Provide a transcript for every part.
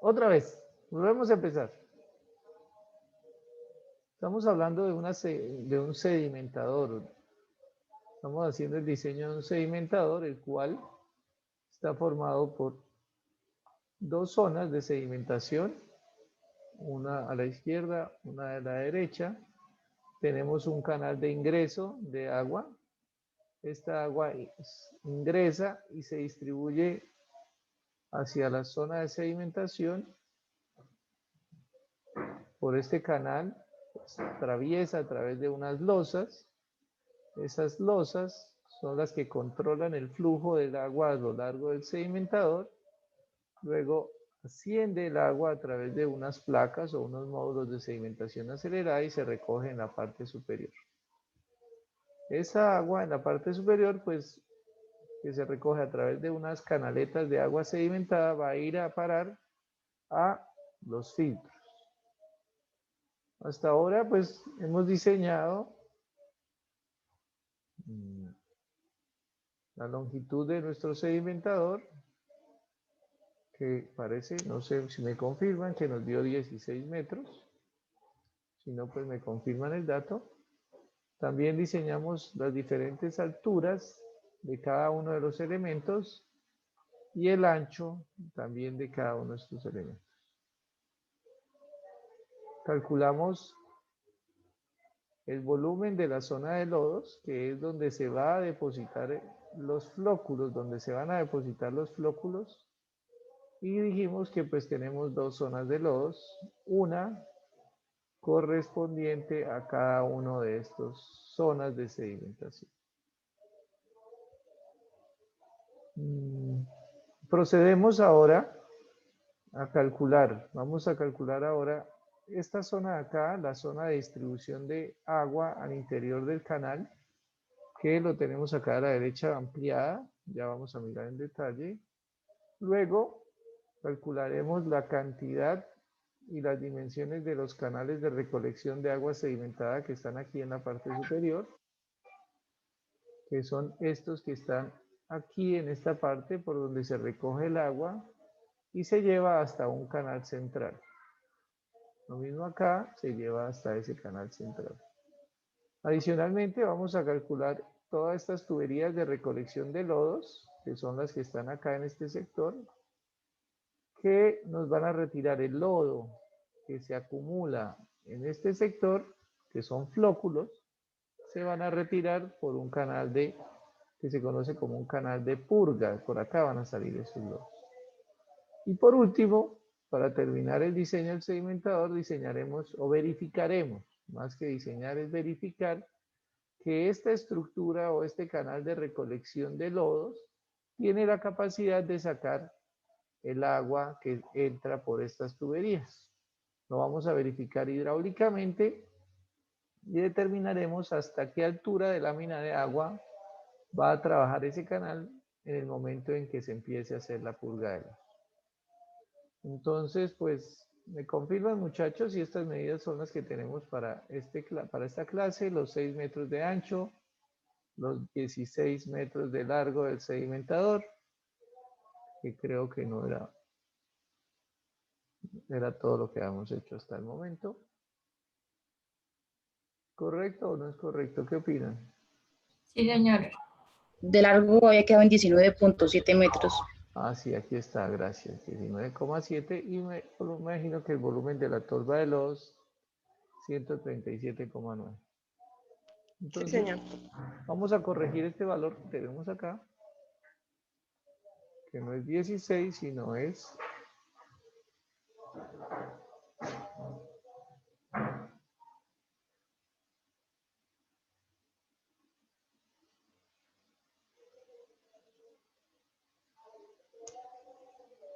Otra vez, volvemos a empezar. Estamos hablando de, de un sedimentador. Estamos haciendo el diseño de un sedimentador, el cual está formado por dos zonas de sedimentación, una a la izquierda, una a la derecha. Tenemos un canal de ingreso de agua. Esta agua ingresa y se distribuye hacia la zona de sedimentación por este canal, pues, atraviesa a través de unas losas. Esas losas son las que controlan el flujo del agua a lo largo del sedimentador. Luego asciende el agua a través de unas placas o unos módulos de sedimentación acelerada y se recoge en la parte superior. Esa agua en la parte superior, pues, que se recoge a través de unas canaletas de agua sedimentada, va a ir a parar a los filtros. Hasta ahora, pues, hemos diseñado la longitud de nuestro sedimentador, que parece, no sé si me confirman, que nos dio 16 metros. Si no, pues me confirman el dato. También diseñamos las diferentes alturas de cada uno de los elementos y el ancho también de cada uno de estos elementos. Calculamos el volumen de la zona de lodos, que es donde se va a depositar los flóculos, donde se van a depositar los flóculos, y dijimos que pues tenemos dos zonas de lodos, una correspondiente a cada uno de estas zonas de sedimentación. Procedemos ahora a calcular, vamos a calcular ahora esta zona de acá, la zona de distribución de agua al interior del canal, que lo tenemos acá a la derecha ampliada, ya vamos a mirar en detalle. Luego calcularemos la cantidad y las dimensiones de los canales de recolección de agua sedimentada que están aquí en la parte superior, que son estos que están aquí en esta parte por donde se recoge el agua y se lleva hasta un canal central. Lo mismo acá, se lleva hasta ese canal central. Adicionalmente vamos a calcular todas estas tuberías de recolección de lodos, que son las que están acá en este sector, que nos van a retirar el lodo que se acumula en este sector, que son flóculos, se van a retirar por un canal que se conoce como un canal de purga. Por acá van a salir esos lodos. Y por último, para terminar el diseño del sedimentador, diseñaremos o verificaremos, más que diseñar es verificar, que esta estructura o este canal de recolección de lodos tiene la capacidad de sacar el agua que entra por estas tuberías. Lo vamos a verificar hidráulicamente y determinaremos hasta qué altura de lámina de agua va a trabajar ese canal en el momento en que se empiece a hacer la purga de agua. Entonces, pues, me confirman, muchachos, si estas medidas son las que tenemos para esta clase: los 6 metros de ancho, los 16 metros de largo del sedimentador, que creo que no era todo lo que habíamos hecho hasta el momento. ¿Correcto o no es correcto? ¿Qué opinan? Sí, señor. De largo había quedado en 19.7 metros. Ah, sí, aquí está, gracias. 19,7 y me imagino que el volumen de la tolva de los 137,9. Entonces, Sí, señor. vamos a corregir este valor que tenemos acá, que no es 16, sino es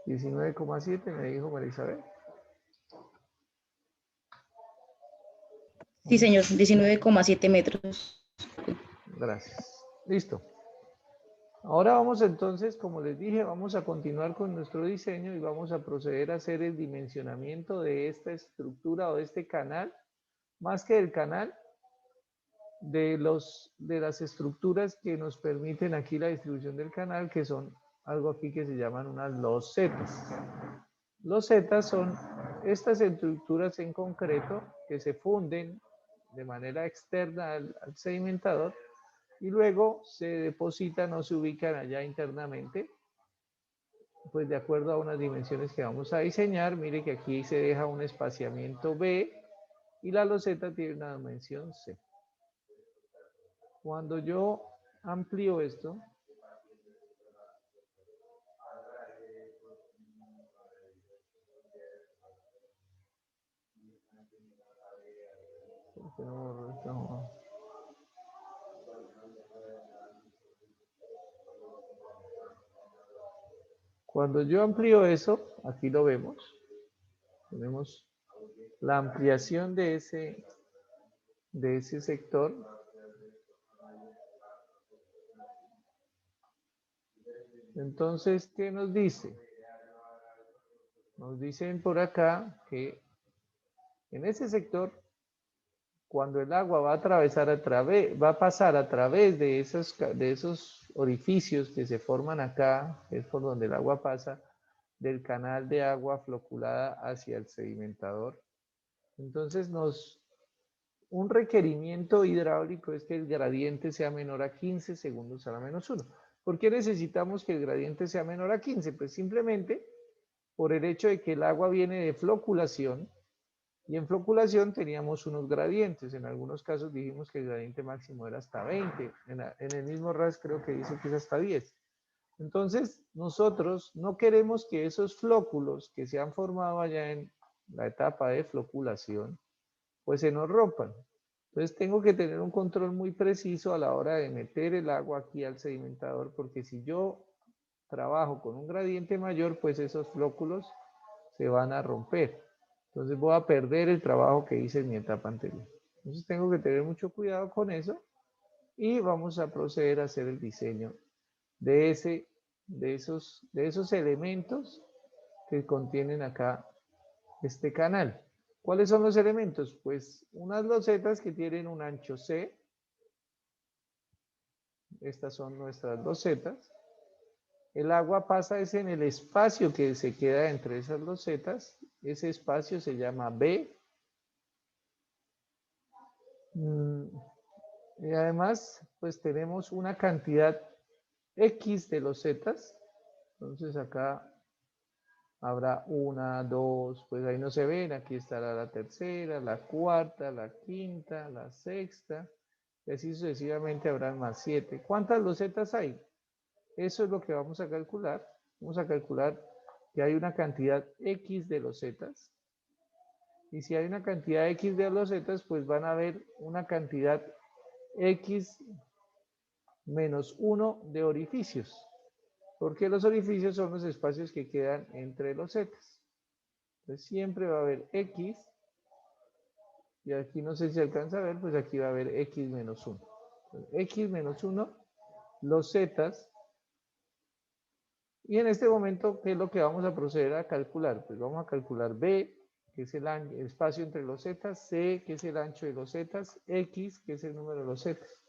19,7, me dijo María Isabel. Sí, señor, 19,7 metros. Gracias. Listo. Ahora vamos entonces, como les dije, vamos a continuar con nuestro diseño y vamos a proceder a hacer el dimensionamiento de esta estructura o de este canal, más que del canal, de las estructuras que nos permiten aquí la distribución del canal, que son algo aquí que se llaman unas losetas. losetas son estas estructuras en concreto que se funden de manera externa al sedimentador y luego se depositan o se ubican allá internamente, pues de acuerdo a unas dimensiones que vamos a diseñar. Mire que aquí se deja un espaciamiento B y la loseta tiene una dimensión C. Cuando yo amplío esto, cuando yo amplío eso, aquí lo vemos, tenemos la ampliación de ese sector. Entonces, ¿qué nos dice? Nos dicen por acá que en ese sector, cuando el agua va a pasar a través de esos orificios que se forman acá, es por donde el agua pasa, del canal de agua floculada hacia el sedimentador. Entonces, un requerimiento hidráulico es que el gradiente sea menor a 15 segundos a la menos 1. ¿Por qué necesitamos que el gradiente sea menor a 15? Pues simplemente por el hecho de que el agua viene de floculación, y en floculación teníamos unos gradientes. En algunos casos dijimos que el gradiente máximo era hasta 20. En el mismo RAS creo que dice que es hasta 10. Entonces, nosotros no queremos que esos flóculos que se han formado allá en la etapa de floculación, pues se nos rompan. Entonces tengo que tener un control muy preciso a la hora de meter el agua aquí al sedimentador, porque si yo trabajo con un gradiente mayor, pues esos flóculos se van a romper. Entonces voy a perder el trabajo que hice en mi etapa anterior. Entonces tengo que tener mucho cuidado con eso y vamos a proceder a hacer el diseño de esos elementos que contienen acá este canal. ¿Cuáles son los elementos? Pues unas losetas que tienen un ancho C. Estas son nuestras losetas. El agua pasa es en el espacio que se queda entre esas losetas. Ese espacio se llama B. Y además, pues tenemos una cantidad X de losetas. Entonces acá habrá una, dos, pues ahí no se ven. Aquí estará la tercera, la cuarta, la quinta, la sexta. Y así sucesivamente habrán más 7. ¿Cuántas losetas hay? Eso es lo que vamos a calcular. Vamos a calcular que hay una cantidad X de losetas. Y si hay una cantidad X de losetas, pues van a haber una cantidad X menos 1 de orificios. Porque los orificios son los espacios que quedan entre losetas. Entonces siempre va a haber X. Y aquí no sé si alcanza a ver, pues aquí va a haber X menos 1. Entonces, X menos 1 losetas. Y en este momento, ¿qué es lo que vamos a proceder a calcular? Pues vamos a calcular B, que es el espacio entre losetas, C, que es el ancho de losetas, X, que es el número de losetas.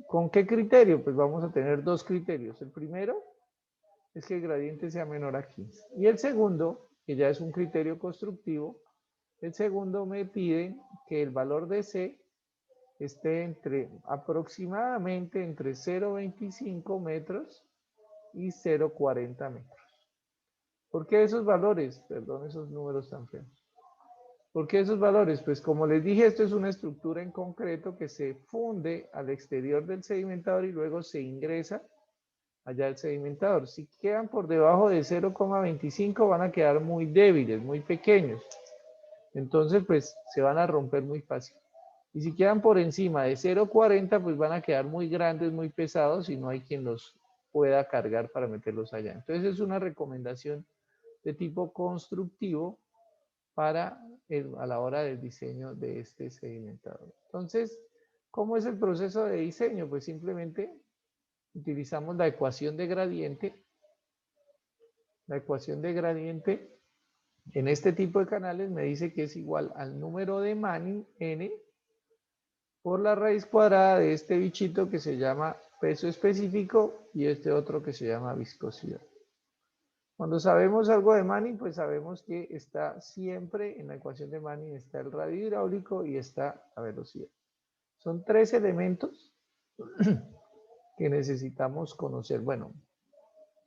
¿Con qué criterio? Pues vamos a tener dos criterios. El primero es que el gradiente sea menor a 15. Y el segundo, que ya es un criterio constructivo, el segundo me pide que el valor de C esté aproximadamente entre 0,25 metros y 0,40 metros. ¿Por qué esos valores? Perdón, esos números tan feos. ¿Por qué esos valores? Pues como les dije, esto es una estructura en concreto que se funde al exterior del sedimentador y luego se ingresa allá al sedimentador. Si quedan por debajo de 0,25 van a quedar muy débiles, muy pequeños. Entonces, pues se van a romper muy fácil. Y si quedan por encima de 0,40, pues van a quedar muy grandes, muy pesados y no hay quien los pueda cargar para meterlos allá. Entonces es una recomendación de tipo constructivo a la hora del diseño de este sedimentador. Entonces, ¿cómo es el proceso de diseño? Pues simplemente utilizamos la ecuación de gradiente. La ecuación de gradiente en este tipo de canales me dice que es igual al número de Manning, N, por la raíz cuadrada de este bichito que se llama peso específico y este otro que se llama viscosidad. Cuando sabemos algo de Manning, pues sabemos que está siempre en la ecuación de Manning, está el radio hidráulico y está la velocidad. Son 3 elementos que necesitamos conocer. Bueno,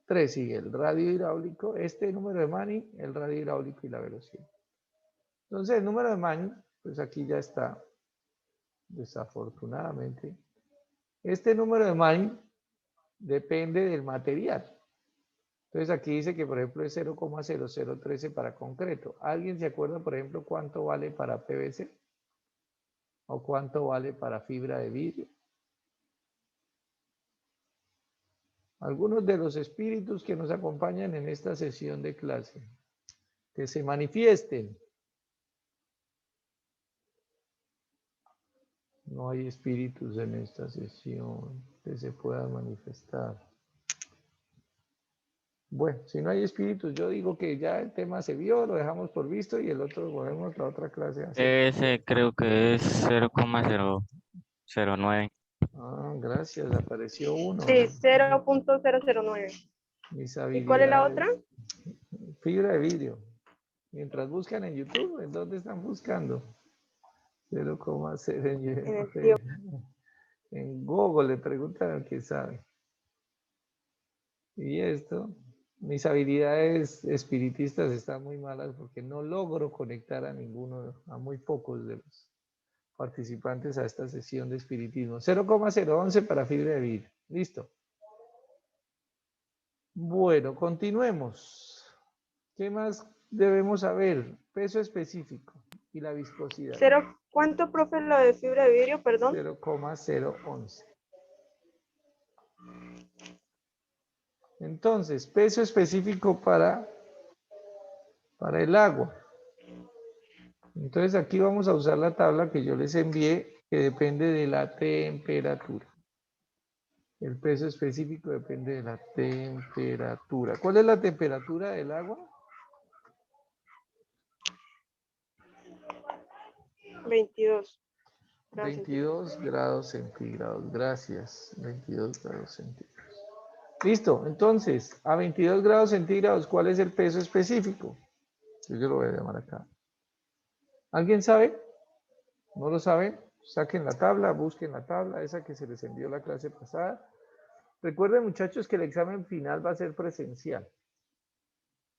3 sigue el radio hidráulico, este número de Manning, el radio hidráulico y la velocidad. Entonces, el número de Manning, pues aquí ya está, desafortunadamente. Este número de Manning depende del material. Entonces aquí dice que por ejemplo es 0,0013 para concreto. ¿Alguien se acuerda por ejemplo cuánto vale para PVC? ¿O cuánto vale para fibra de vidrio? Algunos de los espíritus que nos acompañan en esta sesión de clase, que se manifiesten. No hay espíritus en esta sesión que se puedan manifestar. Bueno, si no hay espíritus, yo digo que ya el tema se vio, lo dejamos por visto y el otro lo volvemos la otra clase a hacer. Ese creo que es 0,009. Ah, gracias, apareció uno. Sí, 0.009. Mis ¿Y cuál es la habilidades. otra? Fibra de vidrio. Mientras buscan en YouTube, ¿en dónde están buscando? 0,0 En el tío. en Google le preguntan al que sabe. Y esto, mis habilidades espiritistas están muy malas porque no logro conectar a ninguno, a muy pocos de los participantes a esta sesión de espiritismo. 0,011 para fibra de vidrio. Listo. Bueno, continuemos. ¿Qué más debemos saber? Peso específico y la viscosidad. ¿Cuánto, profe, lo de fibra de vidrio, perdón? 0,011. Entonces, peso específico para el agua. Entonces aquí vamos a usar la tabla que yo les envié, que depende de la temperatura. El peso específico depende de la temperatura. ¿Cuál es la temperatura del agua? 22. 22 grados centígrados. Gracias. 22 grados centígrados. Listo. Entonces, a 22 grados centígrados, ¿cuál es el peso específico? Yo lo voy a llamar acá. ¿Alguien sabe? ¿No lo saben? Saquen la tabla, busquen la tabla, esa que se les envió la clase pasada. Recuerden, muchachos, que el examen final va a ser presencial.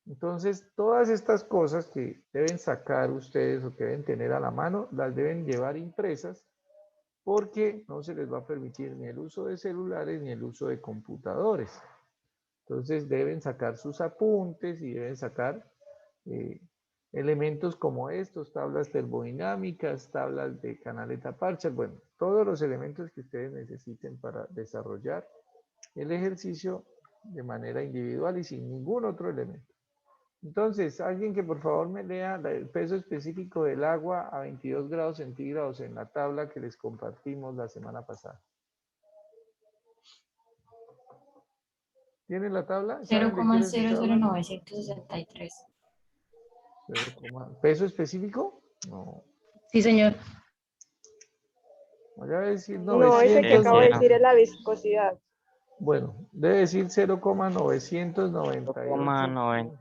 Entonces, todas estas cosas que deben sacar ustedes o que deben tener a la mano, las deben llevar impresas porque no se les va a permitir ni el uso de celulares ni el uso de computadores. Entonces, deben sacar sus apuntes y deben sacar elementos como estos, tablas termodinámicas, tablas de canaleta Parshall, bueno, todos los elementos que ustedes necesiten para desarrollar el ejercicio de manera individual y sin ningún otro elemento. Entonces, alguien que por favor me lea el peso específico del agua a 22 grados centígrados en la tabla que les compartimos la semana pasada. ¿Tienen la tabla? ¿Saben de qué les estoy hablando? 0,00963. ¿Peso específico? No. Sí, señor. Voy a decir No, ese que acabo de decir es la viscosidad. Bueno, debe decir 0,998. 0,90.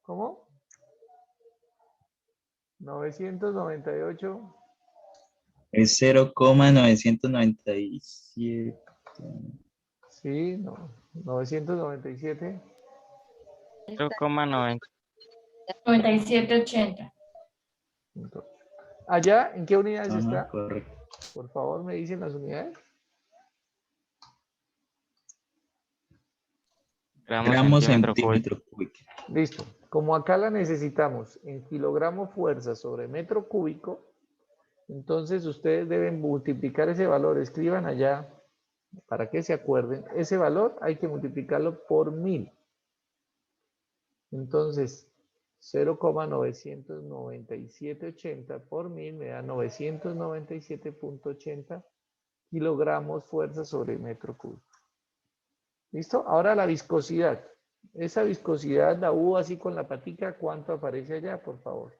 ¿Cómo? 998. Es 0,997. Sí, no. 997. 0,90. 9780. Allá, ¿en qué unidades Ajá, está? correcto. Por favor, me dicen las unidades. Gramos centímetro cúbico. Listo. Como acá la necesitamos en kilogramos fuerza sobre metro cúbico, entonces ustedes deben multiplicar ese valor. Escriban allá, para que se acuerden, ese valor hay que multiplicarlo por 1000. Entonces, 0,99780 por 1000 me da 997.80 kilogramos fuerza sobre metro cúbico. ¿Listo? Ahora la viscosidad. Esa viscosidad, la U así con la patica, ¿cuánto aparece allá, por favor?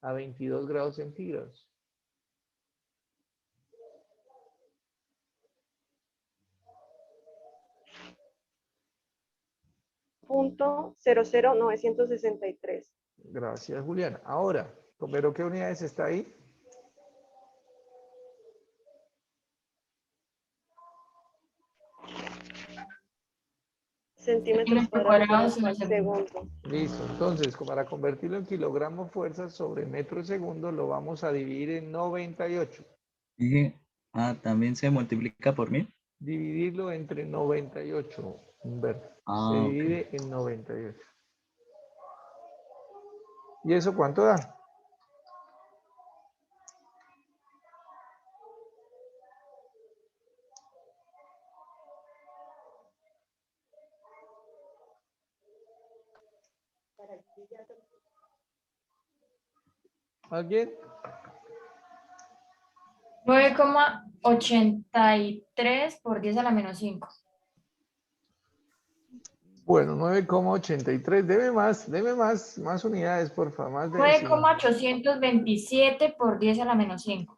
A 22 grados centígrados. 1.00963. Gracias, Julián. Ahora, ¿pero qué unidades está ahí? Centímetros cuadrados por segundo. Listo. Entonces, para convertirlo en kilogramo fuerza sobre metro segundo, lo vamos a dividir en 98. Y, también se multiplica por 1000. Dividirlo entre 98, Humberto. Se Ok. divide en 98. ¿Y eso cuánto da? ¿Alguien? 9,83 por 10 a la menos 5. Bueno, 9,83. Deme más unidades, por favor. Más de 9,827 por 10 a la menos 5.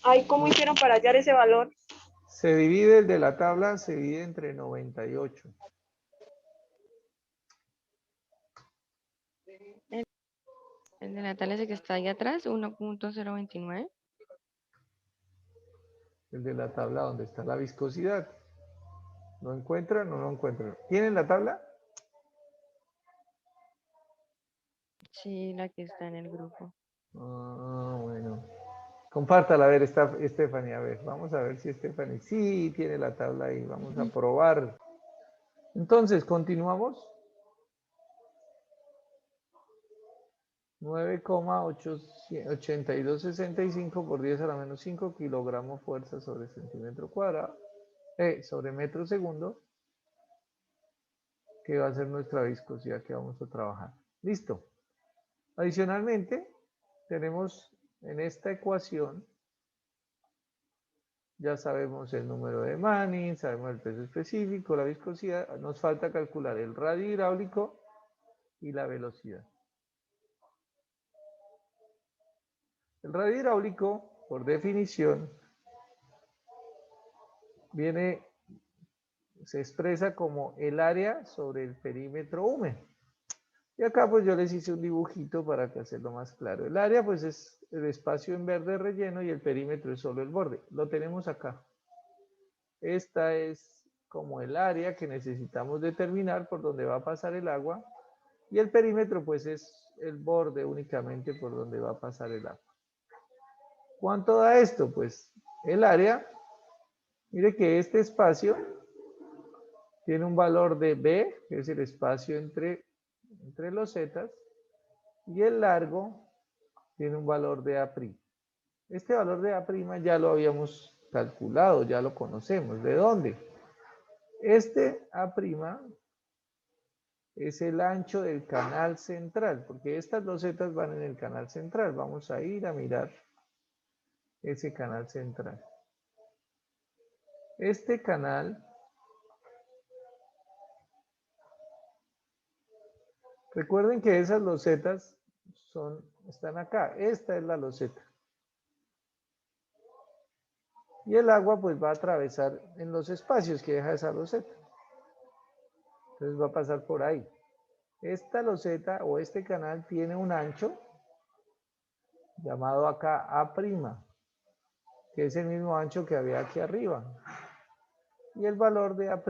Ay, ¿cómo hicieron para hallar ese valor? Se divide el de la tabla, se divide entre 98. El de la tabla ese que está ahí atrás, 1.029. El de la tabla donde está la viscosidad. ¿Lo encuentran o no lo encuentran? ¿Tienen la tabla? Sí, la que está en el grupo. Bueno. Compártala, a ver, Stephanie, a ver. Vamos a ver si Stephanie sí tiene la tabla ahí. Vamos a probar. Entonces, continuamos. 9,8265 por 10 a la menos 5 kilogramos fuerza sobre centímetro cuadrado, sobre metro segundo, que va a ser nuestra viscosidad que vamos a trabajar. Listo. Adicionalmente, tenemos en esta ecuación, ya sabemos el número de Manning, sabemos el peso específico, la viscosidad, nos falta calcular el radio hidráulico y la velocidad. El radio hidráulico, por definición, se expresa como el área sobre el perímetro húmedo. Y acá pues yo les hice un dibujito para que hacerlo más claro. El área pues es el espacio en verde relleno y el perímetro es solo el borde. Lo tenemos acá. Esta es como el área que necesitamos determinar por donde va a pasar el agua. Y el perímetro pues es el borde únicamente por donde va a pasar el agua. ¿Cuánto da esto? Pues el área, mire que este espacio tiene un valor de B, que es el espacio entre los zetas, y el largo tiene un valor de A'. Este valor de A' ya lo habíamos calculado, ya lo conocemos. ¿De dónde? Este A' es el ancho del canal central, porque estas dos zetas van en el canal central. Vamos a ir a mirar ese canal central. Este canal, recuerden que esas losetas están acá. Esta es la loseta. Y el agua pues va a atravesar en los espacios que deja esa loseta. Entonces va a pasar por ahí. Esta loseta o este canal tiene un ancho llamado acá A', que es el mismo ancho que había aquí arriba. Y el valor de A'